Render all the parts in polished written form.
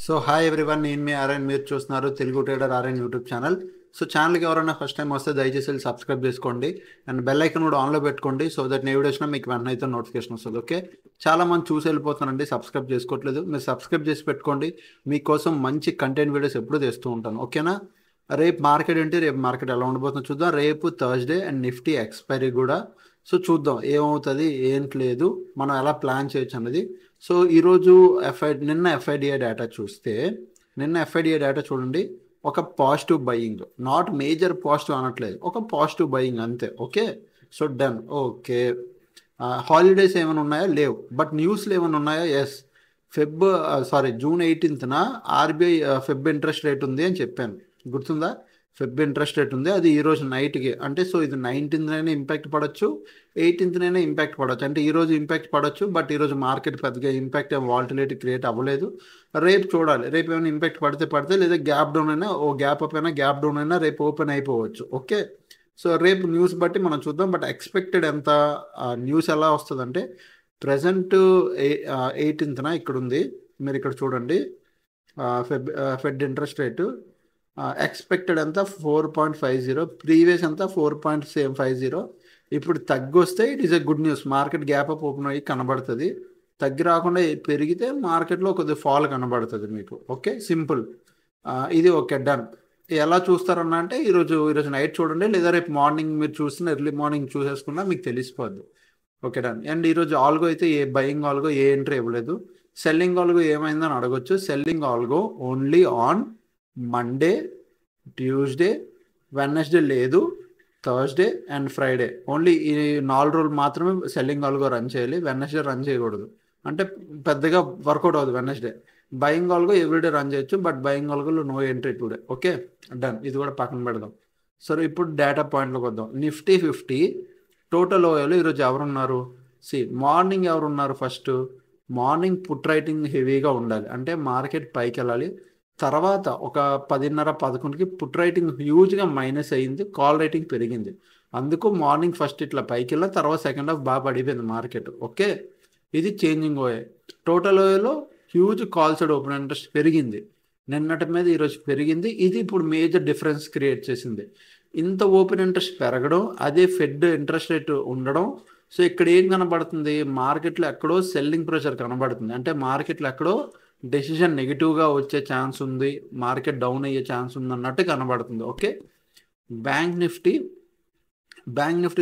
So hi everyone, నేను మీ RN. మీరు చూస్తున్నారు Telugu trader RN YouTube channel. So ఛానల్కి ఎవరైనా ఫస్ట్ టైం వస్తే దయచేసి వెళ్ళి సబ్స్క్రైబ్ చేసుకోండి అండ్ బెల్ ఐకన్ కూడా ఆన్లో పెట్టుకోండి. సో దట్ నేను వీడియో వచ్చినా మీకు వెంటనే అయితే నోటిఫికేషన్ వస్తుంది. ఓకే, చాలా మంది చూసి వెళ్ళిపోతున్నారండి, సబ్స్క్రైబ్ చేసుకోవట్లేదు. మీరు సబ్స్క్రైబ్ చేసి పెట్టుకోండి, మీకోసం మంచి కంటెంట్ వీడియోస్ ఎప్పుడూ తెస్తూ ఉంటాను. ఓకేనా? రేపు మార్కెట్ ఏంటి, రేపు మార్కెట్ ఎలా ఉండబోతుందో చూద్దాం. రేపు థర్స్డే అండ్ నిఫ్టీ ఎక్స్పైరీ కూడా. సో చూద్దాం ఏమవుతుంది ఏంటి లేదు, మనం ఎలా ప్లాన్ చేయొచ్చు అన్నది. సో ఈరోజు నిన్న ఎఫ్ఐడిఐ డేటా చూస్తే, నిన్న ఎఫ్ఐడిఐ డేటా చూడండి, ఒక positive buying, not major positive అనట్లేదు, ఒక పాజిటివ్ బయింగ్ అంతే. Okay, so done. Okay, holidays ఏమైనా ఉన్నాయా? లేవు. బట్ న్యూస్లు ఏమైనా ఉన్నాయా? ఎస్. జూన్ 18న ఆర్బీఐ ఫెబ్ ఇంట్రెస్ట్ రేట్ ఉంది అని చెప్పాను, గుర్తుందా? ఫెబ్ ఇంట్రెస్ట్ రేట్ ఉంది, అది ఈరోజు నైట్కి. అంటే సో ఇది 19th ఇంపాక్ట్ పడవచ్చు, 18th ఇంపాక్ట్ పడవచ్చు. అంటే ఈరోజు ఇంపాక్ట్ పడవచ్చు, బట్ ఈరోజు మార్కెట్ పెద్దగా ఇంపాక్ట్ వాలటిలిటీ క్రియేట్ అవ్వలేదు. రేపు చూడాలి, రేపు ఏమైనా ఇంపాక్ట్ పడితే లేదా గ్యాప్ డౌన్ అయినా, ఓ గ్యాప్ అప్ అయినా గ్యాప్ డౌన్ అయినా రేపు ఓపెన్ అయిపోవచ్చు. ఓకే, సో రేపు న్యూస్ బట్టి మనం చూద్దాం. బట్ ఎక్స్పెక్టెడ్ ఎంత న్యూస్ ఎలా వస్తుందంటే, ప్రజెంట్ 18th ఇక్కడ ఉంది, మీరు ఇక్కడ చూడండి. ఫెడ్ ఇంట్రెస్ట్ రేటు ఎక్స్పెక్టెడ్ అంతా 4.50, ప్రీవియస్ అంతా 4.50. ఇప్పుడు తగ్గొస్తే it is a good news, market gap up open అయ్యి కనబడుతుంది. తగ్గి రాకుండా పెరిగితే మార్కెట్లో కొద్దిగా ఫాల్ కనబడుతుంది మీకు. Okay, simple. ఇది ఓకే, డన్. ఎలా చూస్తారన్నా అంటే ఈరోజు నైట్ చూడండి, లేదా రేపు మార్నింగ్ మీరు చూసిన ఎర్లీ మార్నింగ్ చూసేసుకున్నా మీకు తెలిసిపోద్ది. Okay, done. అండ్ ఈరోజు ఆల్గో అయితే ఏ బయింగ్ ఆల్గో ఏ ఎంట్రీ ఇవ్వలేదు. సెల్లింగ్ ఆల్గో ఏమైందని అడగొచ్చు. Selling algo only on Monday, Tuesday, Wednesday లేదు, థర్స్డే అండ్ ఫ్రైడే. ఓన్లీ ఈ 4 రోజులు మాత్రమే సెల్లింగ్ ఆల్గో రన్ చేయాలి. వెడ్నెస్డే రన్ చేయకూడదు, అంటే పెద్దగా వర్కౌట్ అవుతుంది Wednesday. Buying algo everyday run చేయొచ్చు, బట్ బయింగ్ ఆల్గోలో no entry today. Okay, done. ఇది కూడా పక్కన పెడదాం. సరే, ఇప్పుడు డేటా పాయింట్లోకి వద్దాం. నిఫ్టీ 50 టోటల్ ఓయోలో ఈరోజు ఎవరున్నారు? మార్నింగ్ ఎవరున్నారు? ఫస్ట్ మార్నింగ్ పుట్ రైటింగ్ హెవీగా ఉండాలి, అంటే మార్కెట్ పైకి వెళ్ళాలి. తర్వాత ఒక 10:30-11కి పుట్ రైటింగ్ హ్యూజ్గా మైనస్ అయ్యింది, కాల్ రైటింగ్ పెరిగింది. అందుకు మార్నింగ్ ఫస్ట్ ఇట్లా పైకి వెళ్ళిన తర్వాత సెకండ్ హాఫ్ బాగా పడిపోయింది మార్కెట్. ఓకే, ఇది చేంజింగ్ ఓయే. టోటల్ ఓయేలో huge call side open interest పెరిగింది, నిన్నటి మీద ఈరోజు పెరిగింది. ఇది ఇప్పుడు మేజర్ డిఫరెన్స్ క్రియేట్ చేసింది. ఇంత ఓపెన్ ఇంట్రెస్ట్ పెరగడం, అదే ఫెడ్ ఇంట్రెస్ట్ రేట్ ఉండడం. సో ఇక్కడ ఏం కనబడుతుంది? మార్కెట్లో ఎక్కడో సెల్లింగ్ ప్రెషర్ కనబడుతుంది, అంటే మార్కెట్లో ఎక్కడో డెసిషన్ నెగిటివ్గా వచ్చే ఛాన్స్ ఉంది, మార్కెట్ డౌన్ అయ్యే ఛాన్స్ ఉంది అన్నట్టు కనబడుతుంది. ఓకే, బ్యాంక్ నిఫ్టీ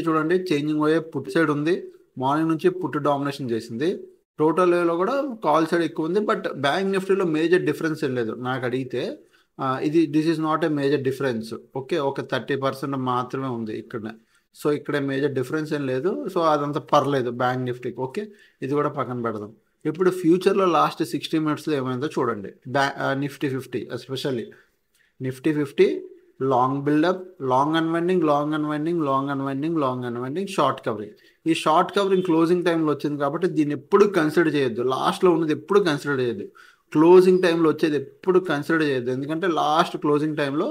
చూడండి, చేంజింగ్ అయ్యే పుట్ సైడ్ ఉంది, మార్నింగ్ నుంచి పుట్ డామినేషన్ చేసింది. టోటల్ వేలో కూడా కాల్ సైడ్ ఎక్కువ ఉంది, బట్ బ్యాంక్ నిఫ్టీలో మేజర్ డిఫరెన్స్ ఏం లేదు నాకు అడిగితే. This is not a major difference. Okay, ఒక 30% మాత్రమే ఉంది ఇక్కడ. సో ఇక్కడ మేజర్ డిఫరెన్స్ ఏం లేదు, సో అదంతా పర్లేదు బ్యాంక్ నిఫ్టీకి. ఓకే, ఇది కూడా పక్కన పెడదాం. ఇప్పుడు ఫ్యూచర్లో లాస్ట్ 60 minutesలో ఏమైందో చూడండి. Nifty 50 especially Nifty 50 long buildup, long unwinding, short covering. ఈ షార్ట్ కవరింగ్ క్లోజింగ్ టైంలో వచ్చింది కాబట్టి దీన్ని ఎప్పుడు కన్సిడర్ చేయొద్దు. లాస్ట్లో ఉన్నది ఎప్పుడు కన్సిడర్ చేయొద్దు, క్లోజింగ్ టైంలో వచ్చేది ఎప్పుడు కన్సిడర్ చేయొద్దు. ఎందుకంటే లాస్ట్ క్లోజింగ్ టైంలో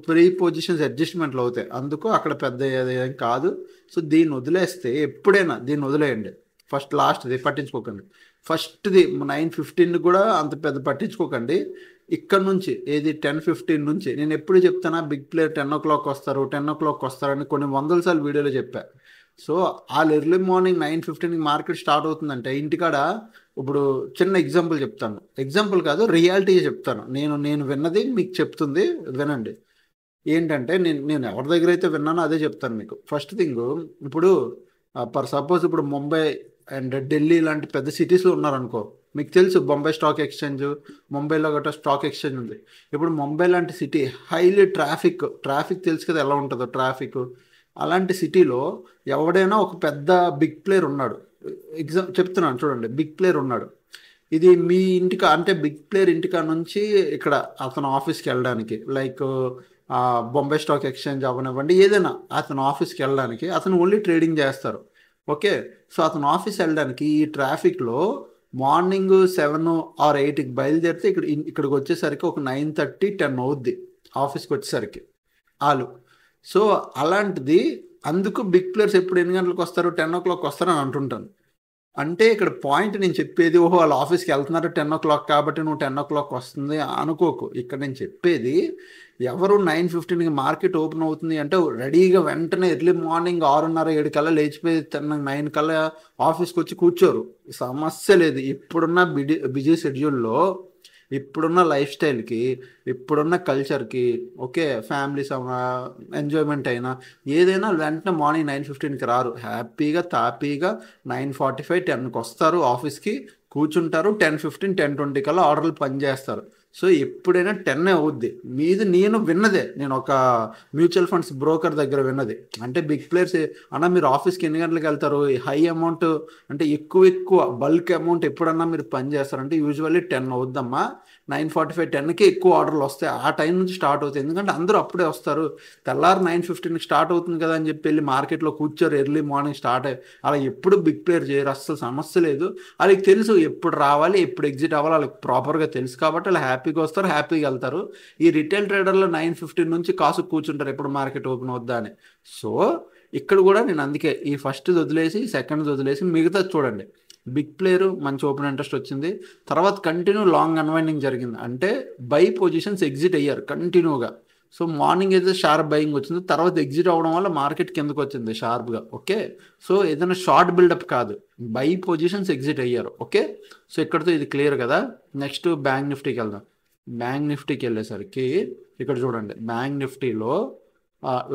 ప్రీ పొజిషన్స్ అడ్జస్ట్మెంట్లు అవుతాయి, అందుకు అక్కడ పెద్ద ఏం కాదు. సో దీన్ని వదిలేస్తే, ఎప్పుడైనా దీన్ని వదిలేయండి. ఫస్ట్ లాస్ట్ది పట్టించుకోకండి, ఫస్ట్ది 9:15 కూడా అంత పెద్ద పట్టించుకోకండి. ఇక్కడ నుంచి ఏది 10:15 నుంచి నేను ఎప్పుడు చెప్తానా, బిగ్ ప్లేయర్ 10 o'clock వస్తారని కొన్ని 100 సార్లు వీడియోలో చెప్పా. సో వాళ్ళు ఎర్లీ మార్నింగ్ 9:15కి మార్కెట్ స్టార్ట్ అవుతుందంటే ఇంటికాడ, ఇప్పుడు చిన్న ఎగ్జాంపుల్ చెప్తాను, ఎగ్జాంపుల్ కాదు రియాలిటీ చెప్తాను. నేను విన్నది మీకు చెప్తుంది, వినండి. ఏంటంటే నేను ఎవరి దగ్గర అయితే విన్నానో అదే చెప్తాను మీకు. ఫస్ట్ థింగ్, ఇప్పుడు సపోజ్ ఇప్పుడు ముంబై అండ్ ఢిల్లీ లాంటి పెద్ద సిటీస్లో ఉన్నారనుకో, మీకు తెలుసు బొంబాయి స్టాక్ ఎక్స్చేంజ్, ముంబైలో గట్రా స్టాక్ ఎక్స్చేంజ్ ఉంది. ఇప్పుడు ముంబై లాంటి సిటీ హైలీ ట్రాఫిక్ తెలుసు కదా ఎలా ఉంటుందో ట్రాఫిక్. అలాంటి సిటీలో ఎవడైనా ఒక పెద్ద బిగ్ ప్లేయర్ ఉన్నాడు, చెప్తున్నాను చూడండి, బిగ్ ప్లేయర్ ఉన్నాడు. ఇది మీ ఇంటికా, అంటే బిగ్ ప్లేయర్ ఇంటికా నుంచి ఇక్కడ అతను ఆఫీస్కి వెళ్ళడానికి, లైక్ బొంబాయి స్టాక్ ఎక్స్చేంజ్ అవనివ్వండి, ఏదైనా అతను ఆఫీస్కి వెళ్ళడానికి, అతను ఓన్లీ ట్రేడింగ్ చేస్తారు. ఓకే, సో అతను ఆఫీస్ వెళ్ళడానికి ఈ ట్రాఫిక్లో మార్నింగ్ 7 or 8కి బయలుదేరితే ఇక్కడికి వచ్చేసరికి ఒక 9:30-10 అవుద్ది ఆఫీస్కి వచ్చేసరికి వాళ్ళు. సో అలాంటిది, అందుకు బిగ్ ప్లేయర్స్ ఎప్పుడు ఎన్ని గంటలకు వస్తారు? 10 o'clock వస్తారని అంటుంటాను. అంటే ఇక్కడ పాయింట్ నేను చెప్పేది, ఓహో వాళ్ళు ఆఫీస్కి వెళ్తున్నారు 10 o'clock కాబట్టి నువ్వు 10 o'clock వస్తుంది అనుకోకు. ఇక్కడ నేను చెప్పేది, ఎవరు 9:15కి మార్కెట్ ఓపెన్ అవుతుంది అంటే రెడీగా వెంటనే ఎర్లీ మార్నింగ్ 6:30 7 కల్లా లేచిపోయి 9 కల్లా ఆఫీస్కి వచ్చి కూర్చోరు. సమస్య లేదు. ఇప్పుడున్న బిజీ షెడ్యూల్లో, ఇప్పుడున్న లైఫ్ స్టైల్కి, ఇప్పుడున్న కల్చర్కి, ఓకే, ఫ్యామిలీస్ ఎంజాయ్మెంట్ అయినా ఏదైనా వెంటనే మార్నింగ్ 9:15కి రారు. హ్యాపీగా తాపీగా 9:45 10కి వస్తారు ఆఫీస్కి, కూర్చుంటారు. 10:15 10:20 కల్లా ఆర్డర్లు పనిచేస్తారు. సో ఎప్పుడైనా 10 అవుద్ది. నేను విన్నదే, నేను ఒక మ్యూచువల్ ఫండ్స్ బ్రోకర్ దగ్గర విన్నది. అంటే బిగ్ ప్లేయర్స్ అన్న మీరు ఆఫీస్కి ఎన్ని గంటలకు వెళ్తారు, హై అమౌంట్ అంటే ఎక్కువ బల్క్ అమౌంట్ ఎప్పుడన్నా మీరు పని చేస్తారంటే యూజువల్లీ 10 అవుద్దమ్మా. 9:45 10కి ఎక్కువ ఆర్డర్లు వస్తాయి. ఆ టైం నుంచి స్టార్ట్ అవుతాయి. ఎందుకంటే అందరూ అప్పుడే వస్తారు. తెల్లారు 9:15కి స్టార్ట్ అవుతుంది కదా అని చెప్పి వెళ్ళి మార్కెట్లో కూర్చోరు. ఎర్లీ మార్నింగ్ స్టార్ట్ అయ్యి అలా ఎప్పుడు బిగ్ ప్లేయర్ చేయరు. అస్సలు సమస్య లేదు. వాళ్ళకి తెలుసు ఎప్పుడు రావాలి, ఎప్పుడు ఎగ్జిట్ అవ్వాలి, వాళ్ళకి ప్రాపర్గా తెలుసు. కాబట్టి వాళ్ళు హ్యాపీగా వస్తారు, హ్యాపీగా వెళ్తారు. ఈ రిటైల్ ట్రేడర్లో 9:15 నుంచి కాసు కూర్చుంటారు ఎప్పుడు మార్కెట్ ఓపెన్ అవుద్దా అని. సో ఇక్కడ కూడా నేను అందుకే ఈ ఫస్ట్ వదిలేసి సెకండ్ వదిలేసి మిగతా చూడండి. బిగ్ ప్లేయర్ మంచి ఓపెన్ ఇంట్రెస్ట్ వచ్చింది, తర్వాత కంటిన్యూ లాంగ్ అన్వైండింగ్ జరిగింది. అంటే బై పొజిషన్స్ ఎగ్జిట్ అయ్యారు కంటిన్యూగా. సో మార్నింగ్ అయితే షార్ప్ బయింగ్ వచ్చింది, తర్వాత ఎగ్జిట్ అవ్వడం వల్ల మార్కెట్ కిందకు వచ్చింది షార్ప్గా. ఓకే, సో ఏదైనా షార్ట్ బిల్డప్ కాదు, బై పొజిషన్స్ ఎగ్జిట్ అయ్యారు. ఓకే, సో ఇక్కడతో ఇది క్లియర్ కదా. నెక్స్ట్ బ్యాంక్ నిఫ్టీకి వెళ్దాం. బ్యాంక్ నిఫ్టీకి వెళ్ళేసరికి ఇక్కడ చూడండి, బ్యాంక్ నిఫ్టీలో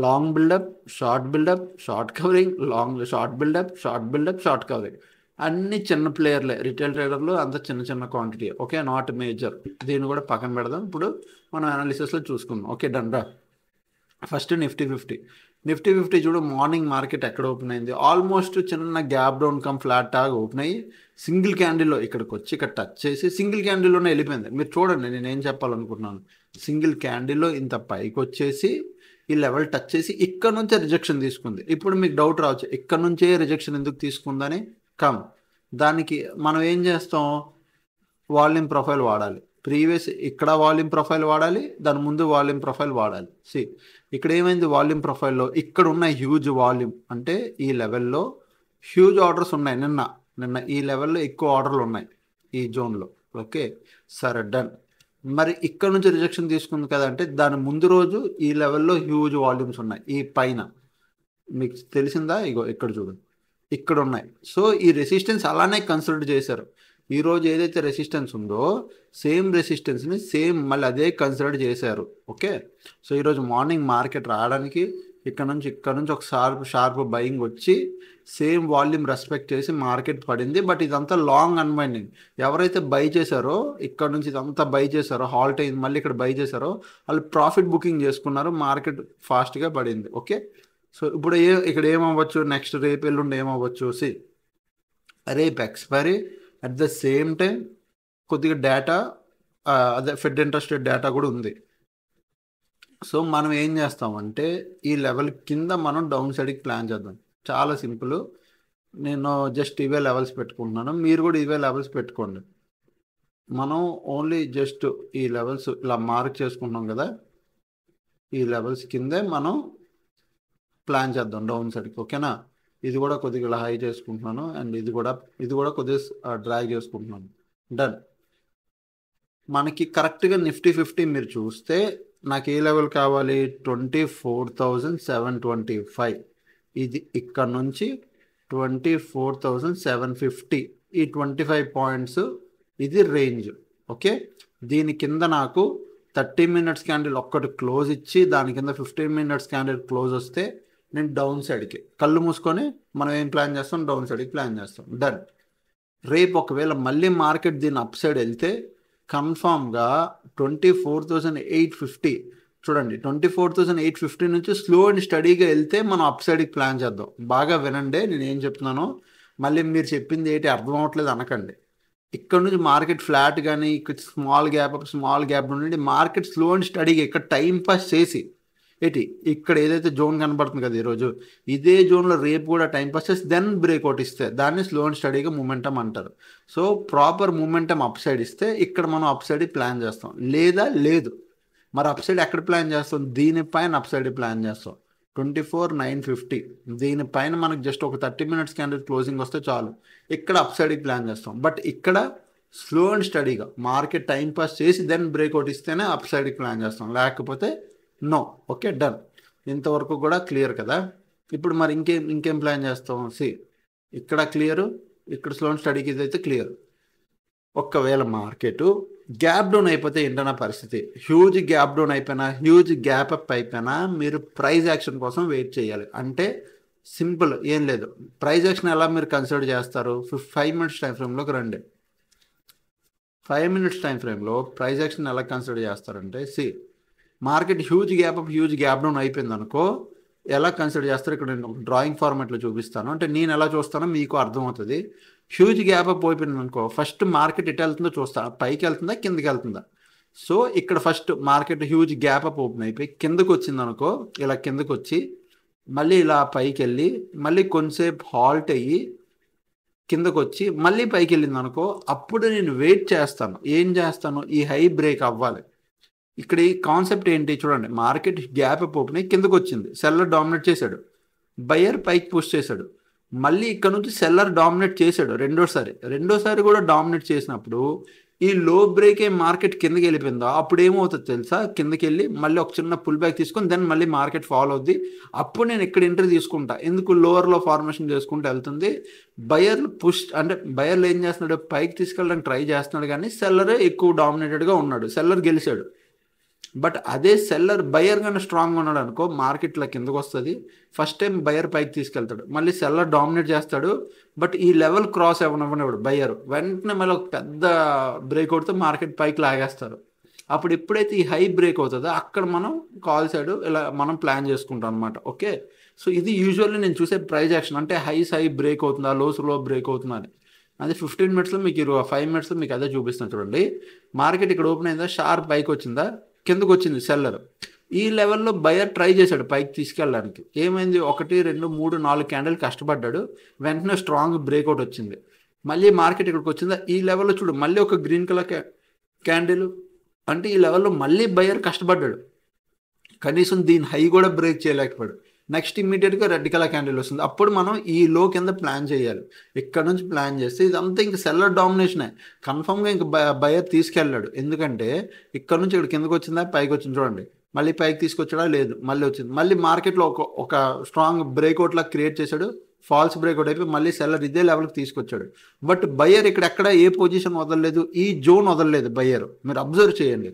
long buildup, short buildup, short covering, long short buildup, short buildup, short covering. అన్ని చిన్న ప్లేయర్లే, రిటైల్ ట్రేడర్లు అంత చిన్న క్వాంటిటీ. Okay, not major. దీన్ని కూడా పక్కన పెడదాం. ఇప్పుడు మనం అనాలిసిస్లో చూసుకుందాం. ఓకే, డన్ రా. ఫస్ట్ నిఫ్టీ 50 చూడు, మార్నింగ్ మార్కెట్ ఎక్కడ ఓపెన్ అయింది, ఆల్మోస్ట్ చిన్న gap down come flat tag open అయ్యి సింగిల్ క్యాండిల్లో ఇక్కడికి వచ్చి ఇక్కడ టచ్ చేసి సింగిల్ క్యాండిల్లోనే వెళ్ళిపోయింది. మీరు చూడండి నేను ఏం చెప్పాలనుకుంటున్నాను. సింగిల్ క్యాండిల్లో ఇంత పైకి వచ్చేసి ఈ లెవెల్ టచ్ చేసి ఇక్కడ నుంచే రిజెక్షన్ తీసుకుంది. ఇప్పుడు మీకు డౌట్ రావచ్చు, ఇక్కడ నుంచే రిజెక్షన్ ఎందుకు తీసుకుందని. దానికి మనం ఏం చేస్తాం, వాల్యూమ్ ప్రొఫైల్ వాడాలి. ప్రీవియస్ ఇక్కడ వాల్యూమ్ ప్రొఫైల్ వాడాలి, దాని ముందు వాల్యూమ్ ప్రొఫైల్ వాడాలి. ఇక్కడ ఏమైంది, వాల్యూమ్ ప్రొఫైల్లో ఇక్కడ ఉన్న హ్యూజ్ వాల్యూమ్ అంటే ఈ లెవెల్లో హ్యూజ్ ఆర్డర్స్ ఉన్నాయి. నిన్న ఈ లెవెల్లో ఎక్కువ ఆర్డర్లు ఉన్నాయి ఈ జోన్లో. ఓకే, సరే డన్. మరి ఇక్కడ నుంచి రిజెక్షన్ తీసుకుంది కదా, అంటే దాని ముందు రోజు ఈ లెవెల్లో హ్యూజ్ వాల్యూమ్స్ ఉన్నాయి. ఈ పైన మీకు తెలిసిందా, ఇగో ఇక్కడ చూడండి, ఇక్కడ ఉన్నాయి. సో ఈ రెసిస్టెన్స్ అలానే కన్సిడర్ చేశారు. ఈరోజు ఏదైతే రెసిస్టెన్స్ ఉందో సేమ్ రెసిస్టెన్స్ని మళ్ళీ అదే కన్సిడర్ చేశారు. ఓకే, సో ఈరోజు మార్నింగ్ మార్కెట్ రావడానికి ఇక్కడ నుంచి ఒక షార్ప్ బయింగ్ వచ్చి సేమ్ వాల్యూమ్ రెస్పెక్ట్ చేసి మార్కెట్ పడింది. బట్ ఇదంతా లాంగ్ అన్వైండింగ్. ఎవరైతే బై చేశారో ఇక్కడ నుంచి ఇదంతా బై చేశారో, హాల్ట్ అయింది, మళ్ళీ ఇక్కడ బై చేశారో వాళ్ళు ప్రాఫిట్ బుకింగ్ చేసుకున్నారు, మార్కెట్ ఫాస్ట్గా పడింది. ఓకే, సో ఇప్పుడు ఇక్కడ ఏమవ్వచ్చు, నెక్స్ట్ రేపు ఎల్లుండి ఏమవ్వచ్చు, రేపు expiry at the same time కొద్దిగా డేటా, అదే ఫెడ్ ఇంట్రెస్ట్ రేట్ డేటా కూడా ఉంది. సో మనం ఏం చేస్తామంటే ఈ లెవెల్ కింద మనం డౌన్ సైడ్కి ప్లాన్ చేద్దాం. చాలా సింపుల్. నేను జస్ట్ ఇవే లెవెల్స్ పెట్టుకుంటున్నాను, మీరు కూడా ఇవే లెవెల్స్ పెట్టుకోండి. మనం ఓన్లీ జస్ట్ ఈ లెవెల్స్ ఇలా మార్క్ చేసుకుంటున్నాం కదా, ఈ లెవెల్స్ కిందే మనం ప్లాన్ చేద్దాం డౌన్ సైడ్కి. ఓకేనా, ఇది కూడా కొద్దిగా ఇలా హై చేసుకుంటున్నాను, అండ్ ఇది కూడా కొద్దిగా డ్రాగ్ చేసుకుంటున్నాను. డన్. మనకి కరెక్ట్గా నిఫ్టీ 50 మీరు చూస్తే నాకు ఏ లెవెల్ కావాలి, 24,725. ఇది ఇక్కడ నుంచి 24,750, ఈ 25 పాయింట్స్ ఇది రేంజ్. ఓకే, దీని కింద నాకు 30 minutes క్యాండిల్ ఒక్కటి క్లోజ్ ఇచ్చి దాని కింద 15 minutes క్యాండిల్ క్లోజ్ వస్తే నేను డౌన్ సైడ్కి కళ్ళు మూసుకొని మనం ఏం ప్లాన్ చేస్తాం, డౌన్ సైడ్కి ప్లాన్ చేస్తాం. డన్. రేపు ఒకవేళ మళ్ళీ మార్కెట్ దీని అప్ సైడ్ వెళ్తే కన్ఫామ్గా 24,850 చూడండి, 24,850 నుంచి స్లో అండ్ స్టడీగా వెళ్తే మనం అప్ సైడ్కి ప్లాన్ చేద్దాం. బాగా వినండి నేను ఏం చెప్తున్నానో, మళ్ళీ మీరు చెప్పింది ఏంటి అర్థం అవ్వట్లేదు అనకండి. ఇక్కడ నుంచి మార్కెట్ ఫ్లాట్ కానీ ఇక్కడ స్మాల్ గ్యాప్ నుండి మార్కెట్ స్లో అండ్ స్టడీగా ఇక్కడ టైం పాస్ చేసి ఇక్కడ ఏదైతే జోన్ కనబడుతుంది కదా ఈరోజు, ఇదే జోన్లో రేపు కూడా టైం పాస్ చేసి దెన్ బ్రేక్అవుట్ ఇస్తే దాన్ని స్లో అండ్ స్టడీగా మూమెంటం అంటారు. So proper momentum up side ఇస్తే ఇక్కడ మనం అప్ సైడ్ ప్లాన్ చేస్తాం, లేదు మరి అప్ సైడ్ ఎక్కడ ప్లాన్ చేస్తాం, దీనిపైన అప్ సైడ్ ప్లాన్ చేస్తాం. 24,950. దీనిపైన మనకు జస్ట్ ఒక 30 minutes క్యాండిల్ క్లోజింగ్ వస్తే చాలు, ఇక్కడ అప్ సైడ్కి ప్లాన్ చేస్తాం. బట్ ఇక్కడ స్లో అండ్ స్టడీగా మార్కెట్ టైం పాస్ చేసి దెన్ బ్రేక్అవుట్ ఇస్తేనే అప్ సైడ్కి ప్లాన్ చేస్తాం, లేకపోతే నో. Okay, done. ఇంతవరకు కూడా క్లియర్ కదా. ఇప్పుడు మరి ఇంకేం ప్లాన్ చేస్తాం? ఇక్కడ క్లియరు, ఇక్కడ స్లో అండ్ స్టడీకి ఇదైతే క్లియర్. ఒకవేళ మార్కెట్ గ్యాప్ డౌన్ అయిపోతే ఏంటన్నా పరిస్థితి, హ్యూజ్ గ్యాప్ డౌన్ అయిపోయినా, హ్యూజ్ గ్యాప్ అప్ అయిపోయినా మీరు ప్రైజ్ యాక్షన్ కోసం వెయిట్ చేయాలి. అంటే సింపుల్, ఏం లేదు. ప్రైజ్ యాక్షన్ ఎలా మీరు కన్సిడర్ చేస్తారు? 5 minutes టైం ఫ్రేమ్లోకి రండి. 5 minutes టైం ఫ్రేమ్లో ప్రైజ్ యాక్షన్ ఎలా కన్సిడర్ చేస్తారంటే, market huge gap up, huge gap down అయిపోయింది అనుకో, ఎలా కన్సిడర్ చేస్తారు? ఇక్కడ నేను డ్రాయింగ్ ఫార్మాట్లో చూపిస్తాను. అంటే నేను ఎలా చూస్తానో మీకు అర్థమవుతుంది. హ్యూజ్ గ్యాప్ అప్ అయిపోయింది అనుకో, ఫస్ట్ మార్కెట్ ఎటు వెళ్తుందో చూస్తా, పైకి వెళ్తుందా కిందకి వెళ్తుందా. సో ఇక్కడ first market huge gap up open అయిపోయి కిందకు వచ్చింది అనుకో, ఇలా కిందకు వచ్చి మళ్ళీ ఇలా పైకి వెళ్ళి మళ్ళీ కొంతసేపు హాల్ట్ అయ్యి కిందకు వచ్చి మళ్ళీ పైకి వెళ్ళింది అనుకో, అప్పుడు నేను వెయిట్ చేస్తాను. ఏం చేస్తాను? ఈ హై బ్రేక్ అవ్వాలి. ఇక్కడ ఈ కాన్సెప్ట్ ఏంటి చూడండి, మార్కెట్ గ్యాప్ అప్ ఓపెన్ అయ్యి కిందకు వచ్చింది, సెల్లర్ డామినేట్ చేశాడు, బయర్ పైకి పుష్ చేశాడు, మళ్ళీ ఇక్కడ నుంచి సెల్లర్ డామినేట్ చేశాడు రెండోసారి కూడా డామినేట్ చేసినప్పుడు ఈ లో బ్రేక్ ఏ మార్కెట్ కిందకి వెళ్ళిపోయిందో అప్పుడు ఏమవుతుంది తెలుసా? కిందకి వెళ్ళి మళ్ళీ ఒక చిన్న పుల్ బ్యాక్ తీసుకొని దెన్ మళ్ళీ మార్కెట్ ఫాలో అవుద్ది. అప్పుడు నేను ఇక్కడ ఎంట్రీ తీసుకుంటా. ఎందుకు? లోవర్లో ఫార్మేషన్ చేసుకుంటూ వెళ్తుంది. బయర్లు పుష్, అంటే బయర్లు ఏం చేస్తున్నాడు? పైకి తీసుకెళ్ళడానికి ట్రై చేస్తున్నాడు, కానీ సెల్లరే ఎక్కువ డామినేటెడ్గా ఉన్నాడు, సెల్లర్ గెలిచాడు. బట్ అదే సెల్లర్ బయర్ కన్నా స్ట్రాంగ్ ఉన్నాడు అనుకో, మార్కెట్లో కిందకు వస్తుంది. ఫస్ట్ టైం బయర్ పైకి తీసుకెళ్తాడు, మళ్ళీ సెల్లర్ డామినేట్ చేస్తాడు. బట్ ఈ లెవెల్ క్రాస్ అవ్వనివ్వనివాడు బయర్, వెంటనే మళ్ళీ ఒక పెద్ద బ్రేక్అవుట్తో మార్కెట్ పైకి లాగేస్తారు. అప్పుడు ఎప్పుడైతే ఈ హై బ్రేక్ అవుతుందో అక్కడ మనం కాల్ సైడ్ ఇలా మనం ప్లాన్ చేసుకుంటాం అనమాట. ఓకే, సో ఇది యూజువల్లీ నేను చూసే ప్రైజ్ యాక్షన్. అంటే హై బ్రేక్ అవుతుందా, లో బ్రేక్ అవుతుందా అని. అదే 15 minutesలో మీకు 5 minutesలో మీకు అదే చూపిస్తాను చూడండి. మార్కెట్ ఇక్కడ ఓపెన్ అయిందా, షార్ప్ పైకి వచ్చిందా, కిందకు వచ్చింది సెల్లర్. ఈ లెవెల్లో బయర్ ట్రై చేశాడు పైకి తీసుకెళ్ళడానికి. ఏమైంది? 1 2 3 4 క్యాండిల్ కష్టపడ్డాడు, వెంటనే స్ట్రాంగ్ బ్రేక్అవుట్ వచ్చింది. మళ్ళీ మార్కెట్ ఇక్కడికి వచ్చిందా, ఈ లెవెల్లో చూడు మళ్ళీ ఒక గ్రీన్ కలర్ క్యాండిల్. అంటే ఈ లెవెల్లో మళ్ళీ బయర్ కష్టపడ్డాడు, కనీసం దీని హై కూడా బ్రేక్ చేయలేకపోయాడు. నెక్స్ట్ ఇమ్మీడియట్గా రెడ్ కలర్ క్యాండిల్ వస్తుంది. అప్పుడు మనం ఈ లో కింద ప్లాన్ చేయాలి. ఇక్కడ నుంచి ప్లాన్ చేస్తే ఇదంతా ఇంక సెల్లర్ డామినేషనే, కన్ఫర్మ్గా ఇంక బయర్ తీసుకెళ్ళాడు. ఎందుకంటే ఇక్కడ నుంచి ఇక్కడ కిందకు వచ్చిందా, పైకి వచ్చింది చూడండి, మళ్ళీ పైకి తీసుకొచ్చాడా, లేదు మళ్ళీ వచ్చింది. మళ్ళీ మార్కెట్లో ఒక స్ట్రాంగ్ బ్రేక్అవుట్లా క్రియేట్ చేశాడు, ఫాల్స్ బ్రేక్అవుట్ అయిపోయి మళ్ళీ సెల్లర్ ఇదే లెవెల్కి తీసుకొచ్చాడు. బట్ బయర్ ఇక్కడ ఎక్కడ ఏ పొజిషన్ వదలలేదు, ఈ జోన్ వదలలేదు బయర్. మీరు అబ్జర్వ్ చేయండి,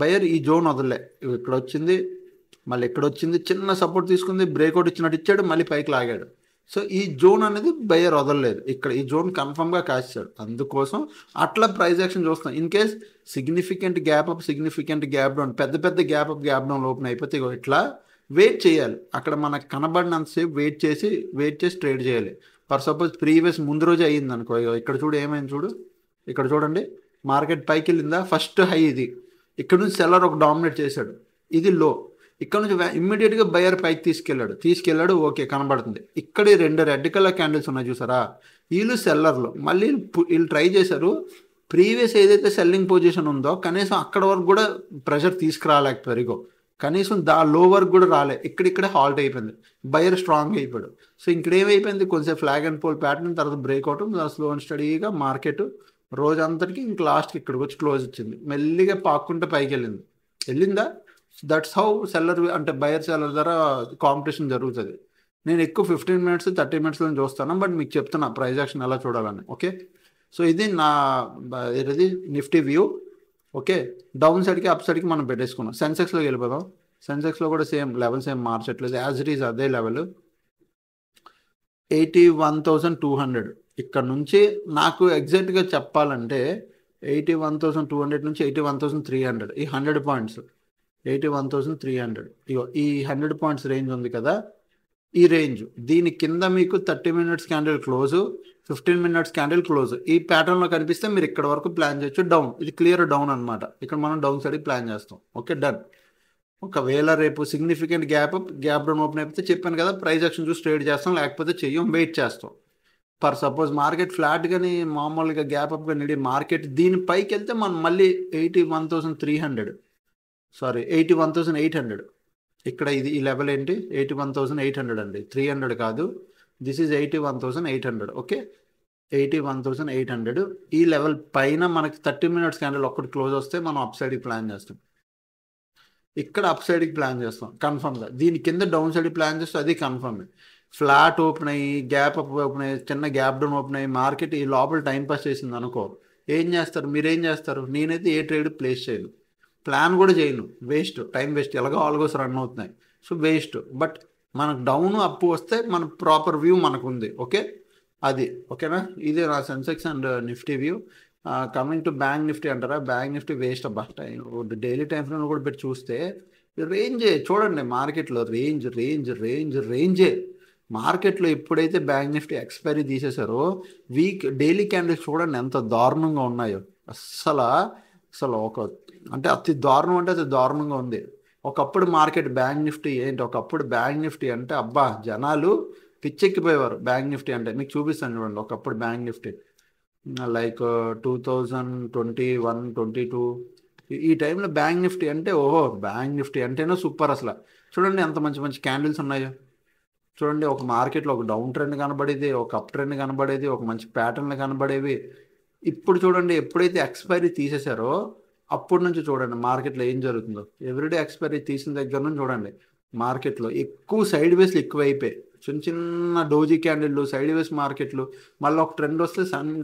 బయర్ ఈ జోన్ వదలలే. ఇక్కడ వచ్చింది, మళ్ళీ ఎక్కడ వచ్చింది, చిన్న సపోర్ట్ తీసుకుంది, బ్రేక్అవుట్ ఇచ్చినట్టు ఇచ్చాడు, మళ్ళీ పైకి లాగాడు. సో ఈ జోన్ అనేది బయర్ వదలలేదు, ఇక్కడ ఈ జోన్ కన్ఫర్మ్గా కాశాడు. అందుకోసం అట్లా ప్రైజ్ యాక్షన్ చూస్తాం. In case significant gap up, significant gap down, పెద్ద gap up, gap down open అయిపోతే ఇట్లా వెయిట్ చేయాలి. అక్కడ మనకు కనబడినంతసేపు వెయిట్ చేసి ట్రేడ్ చేయాలి. ఫర్ సపోజ్ ప్రీవియస్ ముందు రోజే అయ్యింది అనుకో, ఇక్కడ చూడు ఏమైంది చూడు, ఇక్కడ చూడండి మార్కెట్ పైకి వెళ్ళిందా, ఫస్ట్ హై ఇది, ఇక్కడ నుంచి సెల్లర్ ఒక డామినేట్ చేశాడు, ఇది లో, ఇక్కడ నుంచి ఇమ్మీడియట్గా బయర్ పైకి తీసుకెళ్ళాడు. ఓకే, కనబడుతుంది. ఇక్కడ 2 రెడ్ కలర్ క్యాండిల్స్ ఉన్నాయి చూసారా, వీళ్ళు సెల్లర్లు. మళ్ళీ వీళ్ళు ట్రై చేశారు, ప్రీవియస్ ఏదైతే సెల్లింగ్ పొజిషన్ ఉందో కనీసం అక్కడ వరకు కూడా ప్రెషర్ తీసుకురాలేకపోయారు, కనీసం లో వరకు కూడా రాలే. ఇక్కడే హాల్ట్ అయిపోయింది, బయర్ స్ట్రాంగ్ అయిపోయాడు. సో ఇక్కడ ఏమైపోయింది, కొంచెం ఫ్లాగ్ అండ్ పోల్ ప్యాటర్న్, తర్వాత బ్రేక్అవుట్, స్లో అండ్ స్టడీగా మార్కెట్ రోజంతటికి ఇంక లాస్ట్కి ఇక్కడికి వచ్చి క్లోజ్ వచ్చింది. మెల్లిగా పాక్కుంటే పైకి వెళ్ళిందా. దట్స్ హౌ సెల్లర్, అంటే బయర్ సెల్లర్ ద్వారా కాంపిటీషన్ జరుగుతుంది. నేను ఎక్కువ 15 minutes 30 minutesలో చూస్తాను, బట్ మీకు చెప్తున్నా ప్రైజ్ యాక్షన్ ఎలా చూడాలని. ఓకే, సో ఇది నా నిఫ్టీ వ్యూ. ఓకే, డౌన్ సైడ్కి అప్ సైడ్కి మనం పెట్టేసుకున్నాం. సెన్సెక్స్లోకి వెళ్ళిపోదాం. సెన్సెక్స్లో కూడా సేమ్ లెవెల్స్ ఏం మార్చట్లేదు, యాజ్ ఇట్ ఈజ్ అదే లెవెల్ 81,200. ఇక్కడ నుంచి నాకు ఎగ్జాక్ట్గా చెప్పాలంటే 81,200 నుంచి 81,300, ఈ 100 points, 81,300. ఇగో ఈ 100 points రేంజ్ ఉంది కదా, ఈ రేంజ్, దీని కింద మీకు 30 minutes candle close, 15 minutes candle close. ఈ ప్యాటర్న్లో కనిపిస్తే మీరు ఇక్కడ వరకు ప్లాన్ చేయొచ్చు. డౌన్, ఇది క్లియర్ డౌన్ అనమాట. ఇక్కడ మనం డౌన్ సైడ్ ప్లాన్ చేస్తాం. Okay, done. ఒకవేళ రేపు significant gap up, gap down open అయిపోతే చెప్పాను కదా, ప్రైజ్ యాక్షన్ చూసి ట్రేడ్ చేస్తాం, లేకపోతే చెయ్యం, వెయిట్ చేస్తాం. ఫర్ సపోజ్ మార్కెట్ ఫ్లాట్గాని మామూలుగా గ్యాప్ అప్గా నిడి మార్కెట్ దీని పైకి వెళ్తే మనం మళ్ళీ 81,800, ఇక్కడ ఇది ఈ లెవెల్ ఏంటి 81,800 అండి, 300 కాదు, దిస్ ఈజ్ 81,800. ఓకే, 81,800. ఈ లెవెల్ పైన మనకి 30 మినిట్స్ క్యాండిల్ ఒక్కటి క్లోజ్ వస్తే మనం అప్ సైడ్కి ప్లాన్ చేస్తాం. ఇక్కడ అప్ సైడ్కి ప్లాన్ చేస్తాం కన్ఫర్మ్గా. దీని కింద డౌన్ సైడ్కి ప్లాన్ చేస్తే అది కన్ఫర్మ్. ఫ్లాట్ ఓపెన్ అయ్యి గ్యాప్ అప్ ఓపెన్ అయ్యి చిన్న గ్యాప్ డౌన్ ఓపెన్ అయ్యి మార్కెట్ ఈ లోపల టైం పాస్ చేసింది అనుకో, ఏం చేస్తారు, మీరేం చేస్తారు? నేనైతే ఏ ట్రేడ్ ప్లేస్ చేయను, ప్లాన్ కూడా చేయను, వేస్ట్, టైం వేస్ట్, ఎలాగో ఆల్గోస్ రన్ అవుతున్నాయి, సో వేస్ట్. బట్ మనకు డౌన్ అప్ వస్తే మన ప్రాపర్ వ్యూ మనకు ఉంది. ఓకే, అది ఓకేనా. ఇదే నా Sensex and Nifty view. Coming to bank Nifty అంటారా, బ్యాంక్ నిఫ్టీ వేస్ట్ అబ్బా. డైలీ టైం ఫ్రేమ్ కూడా పెట్టి చూస్తే రేంజే చూడండి, మార్కెట్లో రేంజ్ రేంజ్ రేంజ్ రేంజే. మార్కెట్లో ఎప్పుడైతే బ్యాంక్ నిఫ్టీ ఎక్స్పైరీ తీసేశారో డైలీ క్యాండిల్స్ చూడండి ఎంత దారుణంగా ఉన్నాయో. అస్సలు అసలు అంటే అతి దారుణం అంటే అతి దారుణంగా ఉంది. ఒకప్పుడు మార్కెట్ బ్యాంక్ నిఫ్టీ ఏంటి, ఒకప్పుడు బ్యాంక్ నిఫ్టీ అంటే అబ్బా జనాలు పిచ్చెక్కిపోయేవారు. బ్యాంక్ నిఫ్టీ అంటే మీకు చూపిస్తాను చూడండి. ఒకప్పుడు బ్యాంక్ నిఫ్టీ లైక్ 2021, 22 ఈ టైంలో బ్యాంక్ నిఫ్టీ అంటే ఓహో బ్యాంక్ నిఫ్టీ అంటేనే సూపర్. అసలు చూడండి ఎంత మంచి మంచి క్యాండిల్స్ ఉన్నాయో చూడండి. ఒక మార్కెట్లో ఒక డౌన్ ట్రెండ్ కనబడేది, ఒక అప్ ట్రెండ్ కనబడేది, ఒక మంచి ప్యాటర్న్లు కనబడేవి. ఇప్పుడు చూడండి ఎప్పుడైతే ఎక్స్పైరీ తీసేశారో అప్పటి నుంచి చూడండి మార్కెట్లో ఏం జరుగుతుందో. ఎవ్రీడే ఎక్స్పైరీ తీసిన దగ్గర నుంచి చూడండి మార్కెట్లో ఎక్కువ సైడ్ వేస్లు ఎక్కువ అయిపోయాయి. చిన్న చిన్న డోజీ క్యాండిల్లు, సైడ్ వేస్ మార్కెట్లు, మళ్ళీ ఒక ట్రెండ్ వస్తే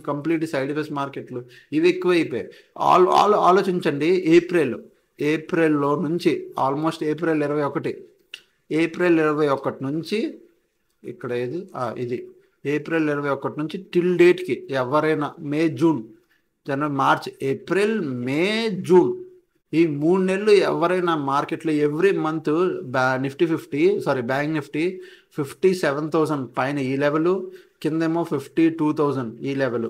కంప్లీట్ సైడ్ వేస్ మార్కెట్లు, ఇవి ఎక్కువ అయిపోయాయి. ఆలోచించండి, ఏప్రిల్లో నుంచి ఆల్మోస్ట్ ఏప్రిల్ 21 నుంచి ఇక్కడ ఇది ఏప్రిల్ 21 నుంచి టిల్ డేట్కి ఎవరైనా మే, జూన్, జనవరి, మార్చ్, ఏప్రిల్, మే, జూన్ ఈ 3 నెలలు ఎవరైనా మార్కెట్లో ఎవ్రీ మంత్ బ్యాంక్ నిఫ్టీ 57,000 పైన ఈ లెవెల్, కిందేమో 52,000 ఈ లెవెల్.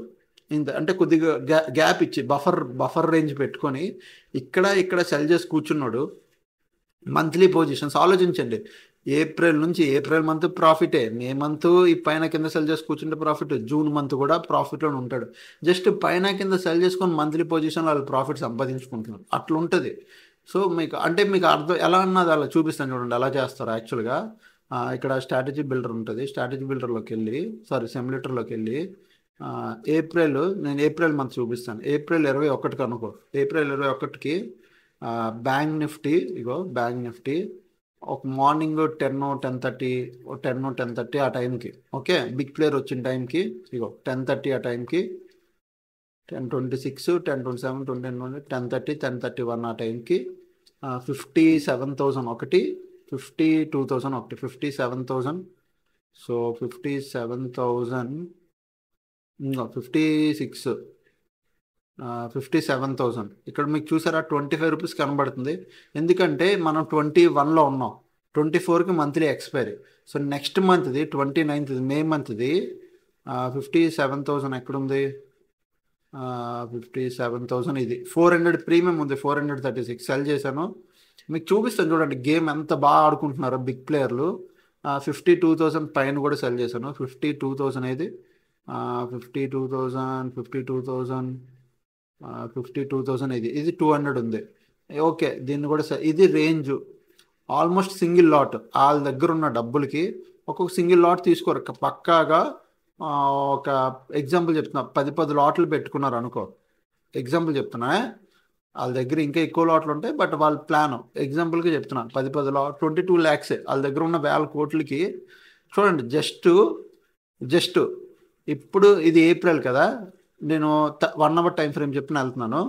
ఇంత అంటే కొద్దిగా గ్యాప్ ఇచ్చి బఫర్ రేంజ్ పెట్టుకొని ఇక్కడ సెల్ చేసి కూర్చున్నాడు. మంత్లీ పొజిషన్స్ ఆలోచించండి. ఏప్రిల్ మంత్ ప్రాఫిటే, మే మంత్ ఈ పైన కింద సెల్ చేసి కూర్చుంటే ప్రాఫిట్, జూన్ మంత్ కూడా ప్రాఫిట్లో ఉంటాడు. జస్ట్ పైన కింద సెల్ చేసుకొని మంత్లీ పొజిషన్ వాళ్ళు ప్రాఫిట్ సంపాదించుకుంటున్నారు, అట్లా ఉంటుంది. సో మీకు అర్థం ఎలా అన్నది అలా చూపిస్తాను చూడండి ఎలా చేస్తారు యాక్చువల్గా. ఇక్కడ స్ట్రాటజీ బిల్డర్ ఉంటుంది, స్ట్రాటజీ బిల్డర్లోకి వెళ్ళి సిమ్యులేటర్లోకి వెళ్ళి నేను ఏప్రిల్ మంత్ చూపిస్తాను. ఏప్రిల్ 21 అనుకో, ఏప్రిల్ 21కి బ్యాంక్ నిఫ్టీ ఒక మార్నింగ్ 10:30 ఆ టైంకి, ఓకే, బిగ్ ప్లేయర్ వచ్చిన టైంకి 10:30 ఆ టైంకి, 10:26, 10:27, 10:30, 10:31 ఆ టైంకి 57,000 ఒకటి, 52,000 ఒకటి, 57,000. సో 57,000, 57,000 ఇక్కడ మీకు చూసారా 25 రూపీస్ కనబడుతుంది. ఎందుకంటే మనం 21లో ఉన్నాం, 24కి మంత్లీ ఎక్స్పైరీ. సో నెక్స్ట్ మంత్ది 29th మే మంత్ది 57,000 ఎక్కడుంది, 57,000 ఇది 400 ప్రీమియం ఉంది, 436 సెల్ చేశాను. మీకు చూపిస్తాను చూడండి గేమ్ ఎంత బాగా ఆడుకుంటున్నారో బిగ్ ప్లేయర్లు. 52,000 పైన కూడా సెల్ చేశాను. 52,000 ఇది 52,000 ఇది 200 ఉంది. ఓకే, దీన్ని కూడా ఇది రేంజ్ ఆల్మోస్ట్ సింగిల్ లాట్. వాళ్ళ దగ్గర ఉన్న డబ్బులకి ఒక్కొక్క సింగిల్ లాట్ తీసుకోరు, పక్కాగా ఒక ఎగ్జాంపుల్ చెప్తున్నా, 10 లాట్లు పెట్టుకున్నారు అనుకో, ఎగ్జాంపుల్ చెప్తున్నా. వాళ్ళ దగ్గర ఇంకా ఎక్కువ లాట్లు ఉంటాయి, బట్ వాళ్ళ ప్లాన్ ఎగ్జాంపుల్కి చెప్తున్నాను. 10 లాట్ 22 lakhs వాళ్ళ దగ్గర ఉన్న 1,000 కోట్లకి. చూడండి జస్ట్ ఇప్పుడు ఇది ఏప్రిల్ కదా, నేను 1 అవర్ టైం ఫ్రేమ్ చెప్పిన వెళ్తున్నాను.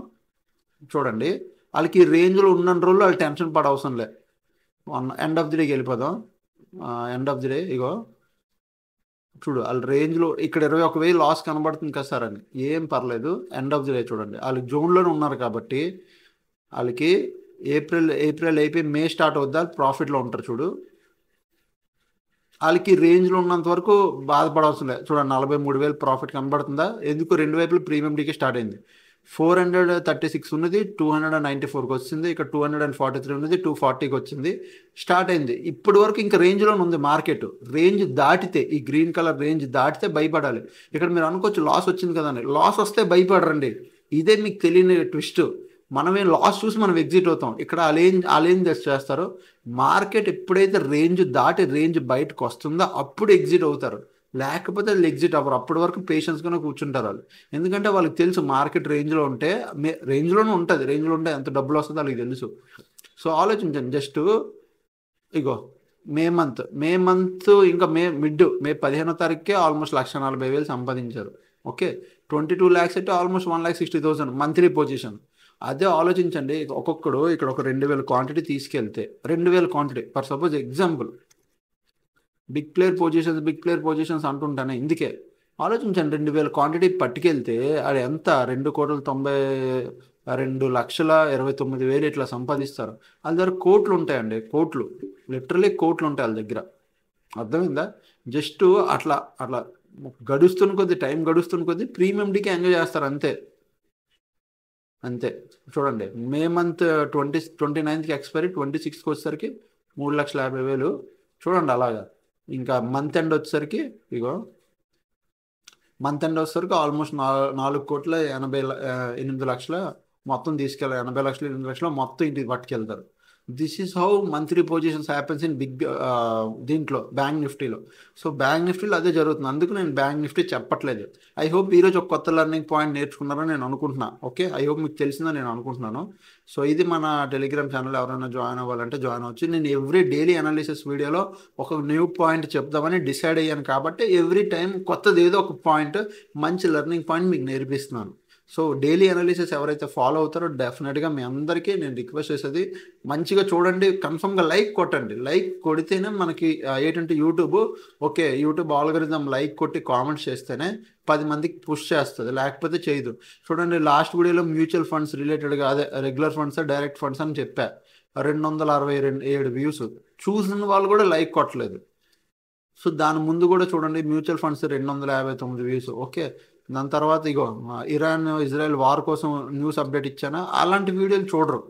చూడండి వాళ్ళకి రేంజ్లో ఉన్న రోజులు వాళ్ళు టెన్షన్ పడ అవసరం లే. ఎండ్ ఆఫ్ ది డేకి వెళ్ళిపోదాం. ఎండ్ ఆఫ్ ది డే చూడు వాళ్ళ రేంజ్లో ఇక్కడ 21,000 లాస్ కనబడుతుంది కదా సార్ అని, ఏం పర్లేదు. ఎండ్ ఆఫ్ ది డే చూడండి వాళ్ళు జోన్లోనే ఉన్నారు కాబట్టి వాళ్ళకి ఏప్రిల్ అయిపోయి మే స్టార్ట్ అవుద్దా ప్రాఫిట్లో ఉంటారు. చూడు వాళ్ళకి రేంజ్లో ఉన్నంత వరకు బాధపడవలసిన లేదు. చూడండి 43,000 ప్రాఫిట్ కనబడుతుందా, ఎందుకు 2 వైపులు ప్రీమియం డీకే స్టార్ట్ అయింది. 436 ఉన్నది 294కి వచ్చింది, ఇక్కడ 243 ఉన్నది 240కి వచ్చింది, స్టార్ట్ అయింది. ఇప్పటి వరకు ఇంకా రేంజ్లోనే ఉంది మార్కెట్. రేంజ్ దాటితే ఈ గ్రీన్ కలర్ రేంజ్ దాటితే భయపడాలి. ఇక్కడ మీరు అనుకోవచ్చు లాస్ వచ్చింది కదా అని, లాస్ వస్తే భయపడరండి. ఇదే మీకు తెలియని ట్విస్ట్. మనమే లాస్ చూసి మనం ఎగ్జిట్ అవుతాం. ఇక్కడ వాళ్ళు ఏం చేస్తారు, మార్కెట్ ఎప్పుడైతే రేంజ్ బయటకు వస్తుందో అప్పుడు ఎగ్జిట్ అవుతారు. లేకపోతే వాళ్ళు ఎగ్జిట్ అవ్వరు. అప్పటి వరకు పేషెన్స్గానే కూర్చుంటారు వాళ్ళు. ఎందుకంటే వాళ్ళకి తెలుసు మార్కెట్ రేంజ్లో ఉంటే రేంజ్లోనే ఉంటుంది, రేంజ్లో ఉంటే ఎంత డబ్బులు వస్తుందో వాళ్ళకి తెలుసు. సో ఆలోచించండి. జస్ట్ ఇగో మే మంత్ ఇంకా మే 15వ తారీఖుకే ఆల్మోస్ట్ 1,40,000 సంపాదించారు. ఓకే, 22 lakhs అంటే ఆల్మోస్ట్ 1,60,000 మంత్లీ పొజిషన్. అదే ఆలోచించండి, ఒక్కొక్కడు ఇక్కడ ఒక 2,000 క్వాంటిటీ తీసుకెళ్తే 2,000 quantity for suppose example, big player positions అంటుంటానే ఇందుకే. ఆలోచించండి, 2,000 క్వాంటిటీ పట్టుకెళ్తే అది ఎంత, 2,92,29,000 ఇట్లా సంపాదిస్తారు. వాళ్ళ దగ్గర కోట్లు ఉంటాయండి, కోట్లు, లిటరలీ కోట్లు ఉంటాయి వాళ్ళ దగ్గర. అర్థమైందా? జస్ట్ అట్లా అట్లా టైం గడుస్తున్న కొద్దీ ప్రీమియం డీకి ఎంజాయ్ చేస్తారు అంతే. అంతే. చూడండి, మే మంత్ 29th ఎక్స్పైరీ, 26కి వచ్చేసరికి 3,50,000. చూడండి అలాగా. ఇంకా మంత్ ఎండ్ వచ్చేసరికి ఆల్మోస్ట్ 4,80,08,00,000 మొత్తం తీసుకెళ్ళారు. 80,00,000 8,00,000 మొత్తం ఇంటికి పట్టుకెళ్తారు. This is how monthly positions happens in దీంట్లో బ్యాంక్ నిఫ్టీలో. సో బ్యాంక్ నిఫ్టీలో అదే జరుగుతుంది. అందుకు నేను బ్యాంక్ నిఫ్టీ చెప్పట్లేదు. ఐ హోప్ ఈరోజు ఒక కొత్త లెర్నింగ్ పాయింట్ నేర్చుకున్నారని నేను అనుకుంటున్నా. ఓకే, ఐ హోప్ మీకు తెలిసిందని నేను అనుకుంటున్నాను. సో ఇది మన టెలిగ్రామ్ ఛానల్. ఎవరైనా జాయిన్ అవ్వాలంటే జాయిన్ అవ్వచ్చు. నేను ఎవ్రీ డైలీ అనాలిసిస్ వీడియోలో ఒక న్యూ పాయింట్ చెప్దామని డిసైడ్ అయ్యాను. కాబట్టి ఎవ్రీ టైం కొత్తది ఏదో ఒక పాయింట్, మంచి లెర్నింగ్ పాయింట్ మీకు నేర్పిస్తున్నాను. సో డైలీ అనాలిసిస్ ఎవరైతే ఫాలో అవుతారో డెఫినెట్గా మీ అందరికీ నేను రిక్వెస్ట్ చేసేది, మంచిగా చూడండి, కన్ఫర్మ్గా లైక్ కొట్టండి. లైక్ కొడితేనే మనకి ఏంటంటే యూట్యూబ్ ఆల్గరిథం లైక్ కొట్టి కామెంట్స్ చేస్తేనే 10 మందికి పుష్ చేస్తుంది, లేకపోతే చేయదు. చూడండి, లాస్ట్ వీడియోలో మ్యూచువల్ ఫండ్స్ రిలేటెడ్గా, అదే రెగ్యులర్ ఫండ్స్ డైరెక్ట్ ఫండ్స్ అని చెప్పా, 267 వ్యూస్. చూసిన వాళ్ళు కూడా లైక్ కొట్టలేదు. సో దాని ముందు కూడా చూడండి, మ్యూచువల్ ఫండ్స్ 259 వ్యూస్. ఓకే, దాని తర్వాత ఇరాన్ ఇజ్రాయెల్ వార్ కోసం న్యూస్ అప్డేట్ ఇచ్చానా, అలాంటి వీడియోలు చూడరు.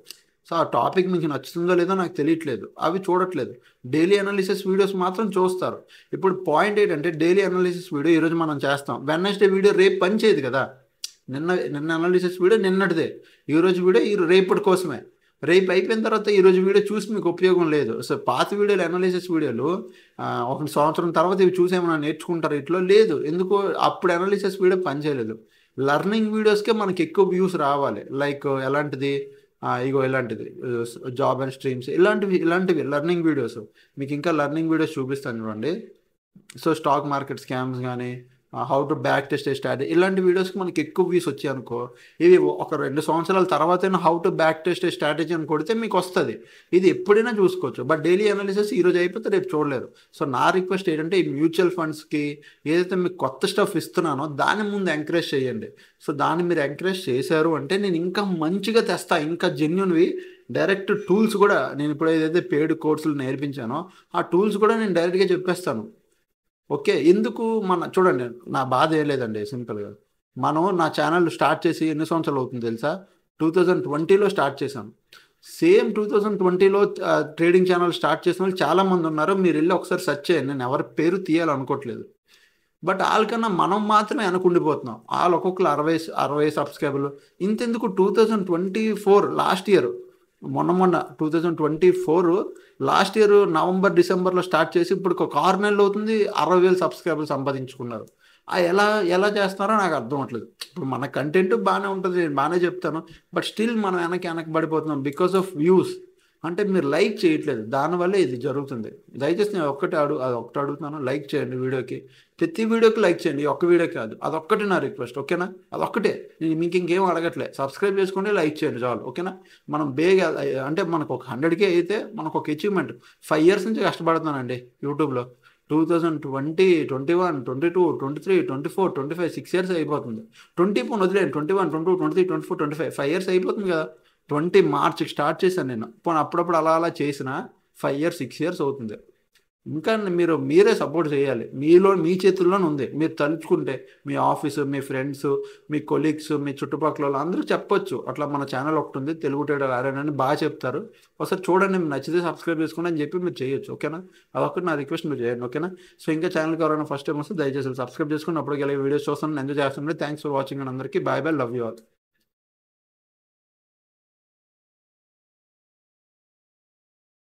సో ఆ టాపిక్ మీకు నచ్చుతుందో లేదో నాకు తెలియట్లేదు, అవి చూడట్లేదు. డైలీ అనాలిసిస్ వీడియోస్ మాత్రం చూస్తారు. ఇప్పుడు పాయింట్ ఏంటంటే, డైలీ అనాలిసిస్ వీడియో ఈరోజు మనం చేస్తాం, వెడ్నెస్డే వీడియో రేపు పనిచేయదు కదా. నిన్న అనాలిసిస్ వీడియో నిన్నటిదే, ఈరోజు వీడియో రేపటి కోసమే. రేపు అయిపోయిన తర్వాత ఈరోజు వీడియో చూసి మీకు ఉపయోగం లేదు. సో పాత వీడియోలు, అనాలిసిస్ వీడియోలు 1 సంవత్సరం తర్వాత ఇవి చూసి ఏమైనా నేర్చుకుంటారు, ఇట్లా లేదు. ఎందుకు, అప్పుడు అనాలిసిస్ వీడియో పనిచేయలేదు. లర్నింగ్ వీడియోస్కే మనకి ఎక్కువ వ్యూస్ రావాలి. లైక్ ఎలాంటిది, ఇలాంటిది జాబ్ అండ్ స్ట్రీమ్స్, ఇలాంటివి లర్నింగ్ వీడియోస్. మీకు ఇంకా లర్నింగ్ వీడియోస్ చూపిస్తాను చూడండి. సో స్టాక్ మార్కెట్ స్కామ్స్ కానీ, how to back test a strategy, ఇలాంటి వీడియోస్కి మనకి ఎక్కువ వ్యూస్ వచ్చాయి అనుకో, ఇవి ఒక 2 సంవత్సరాల తర్వాతైనా how to back test a strategy అని కొడితే మీకు వస్తుంది. ఇది ఎప్పుడైనా చూసుకోవచ్చు. బట్ డైలీ అనాలిసిస్ ఈరోజు అయిపోతే రేపు చూడలేరు. సో నా రిక్వెస్ట్ ఏంటంటే, ఈ మ్యూచువల్ ఫండ్స్కి ఏదైతే మీకు కొత్త స్టఫ్ ఇస్తున్నానో దాన్ని ముందు ఎంకరేజ్ చేయండి. సో దాన్ని మీరు ఎంకరేజ్ చేశారు అంటే నేను ఇంకా మంచిగా తెస్తా, ఇంకా జెన్యున్వి డైరెక్ట్ టూల్స్ కూడా. నేను ఇప్పుడు ఏదైతే పెయిడ్ కోర్సులు నేర్పించానో ఆ టూల్స్ కూడా నేను డైరెక్ట్గా చెప్పేస్తాను. ఓకే, ఎందుకు చూడండి, నా బాధ ఏం లేదండి, సింపుల్గా నా ఛానల్ స్టార్ట్ చేసి ఎన్ని సంవత్సరాలు అవుతుంది తెలుసా? 2020లో స్టార్ట్ చేశాను. సేమ్ 2020లో ట్రేడింగ్ ఛానల్ స్టార్ట్ చేసిన వాళ్ళు చాలామంది ఉన్నారు. మీరు వెళ్ళి ఒకసారి సెర్చ్ చేయండి. నేను ఎవరి పేరు తీయాలనుకోవట్లేదు. బట్ వాళ్ళకన్నా మనం మాత్రమే వెనకుండిపోతున్నాం. వాళ్ళు ఒక్కొక్కరు 60 సబ్స్క్రైబర్లు. ఇంతెందుకు, 2024 లాస్ట్ ఇయర్, మొన్న 2024 లాస్ట్ ఇయర్ నవంబర్ డిసెంబర్లో స్టార్ట్ చేసి ఇప్పుడు ఒక 6 నెలలు అవుతుంది, 60,000 సబ్స్క్రైబర్లు సంపాదించుకున్నారు. ఎలా చేస్తున్నారో నాకు అర్థం అవ్వట్లేదు. ఇప్పుడు మన కంటెంట్ బాగానే ఉంటుంది, బాగానే చెప్తాను, బట్ స్టిల్ మనం వెనక్కి బికాస్ ఆఫ్ వ్యూస్. అంటే మీరు లైక్ చేయట్లేదు, దానివల్ల ఇది జరుగుతుంది. దయచేసి నేను ఒకటి అడుగుతున్నాను, లైక్ చేయండి వీడియోకి. ప్రతి వీడియోకి లైక్ చేయండి, ఒక్క వీడియో కాదు. అదొక్కటే నా రిక్వెస్ట్, ఓకేనా? అదొక్కటే, నేను మీకు ఇంకేం అడగట్లే. సబ్స్క్రైబ్ చేసుకోండి, లైక్ చేయండి చాలు, ఓకేనా? మనం అంటే మనకు ఒక 100K అయితే మనకు ఒక అచీవ్మెంట్. 5 years నుంచి కష్టపడుతున్నానండి యూట్యూబ్లో. 2020, 21, 22, 23, 24, 25, 6 years అయిపోతుంది. 20 వదిలేండి, 21, 22, 23, 24, 25, 5 years అయిపోతుంది కదా. 20 మార్చికి స్టార్ట్ చేశాను నేను. అప్పుడప్పుడు అలా చేసిన 5 years 6 years అవుతుంది. ఇంకా మీరే సపోర్ట్ చేయాలి. మీ చేతుల్లోనే ఉంది. మీరు తలుచుకుంటే మీ ఆఫీసు, మీ ఫ్రెండ్స్, మీ కొలీగ్స్, మీ చుట్టుపక్కల వాళ్ళు అందరూ చెప్పొచ్చు, అట్లా మన ఛానల్ ఒకటి ఉంది తెలుగు ట్రేడర్ ఆర్యన్ అని, బాగా చెప్తారు. ఒకసారి చూడండి, మీకు నచ్చితే సబ్స్క్రైబ్ చేసుకోండి అని చెప్పి మీరు చేయొచ్చు, ఓకేనా? అదొకటి నా రిక్వెస్ట్, మీరు చేయండి, ఓకేనా? సో ఇంకా ఛానల్కి ఎవరైనా ఫస్ట్ టైం వస్తే దయచేసి సబ్స్క్రైబ్ చేసుకుని అప్పటికి వీడియోస్ చూస్తాను, ఎంజాయ్ చేస్తాను. థ్యాంక్స్ ఫర్ వాచింగ్ అండ్ అందరికీ బాయ్, లవ్ యూ ఆల్.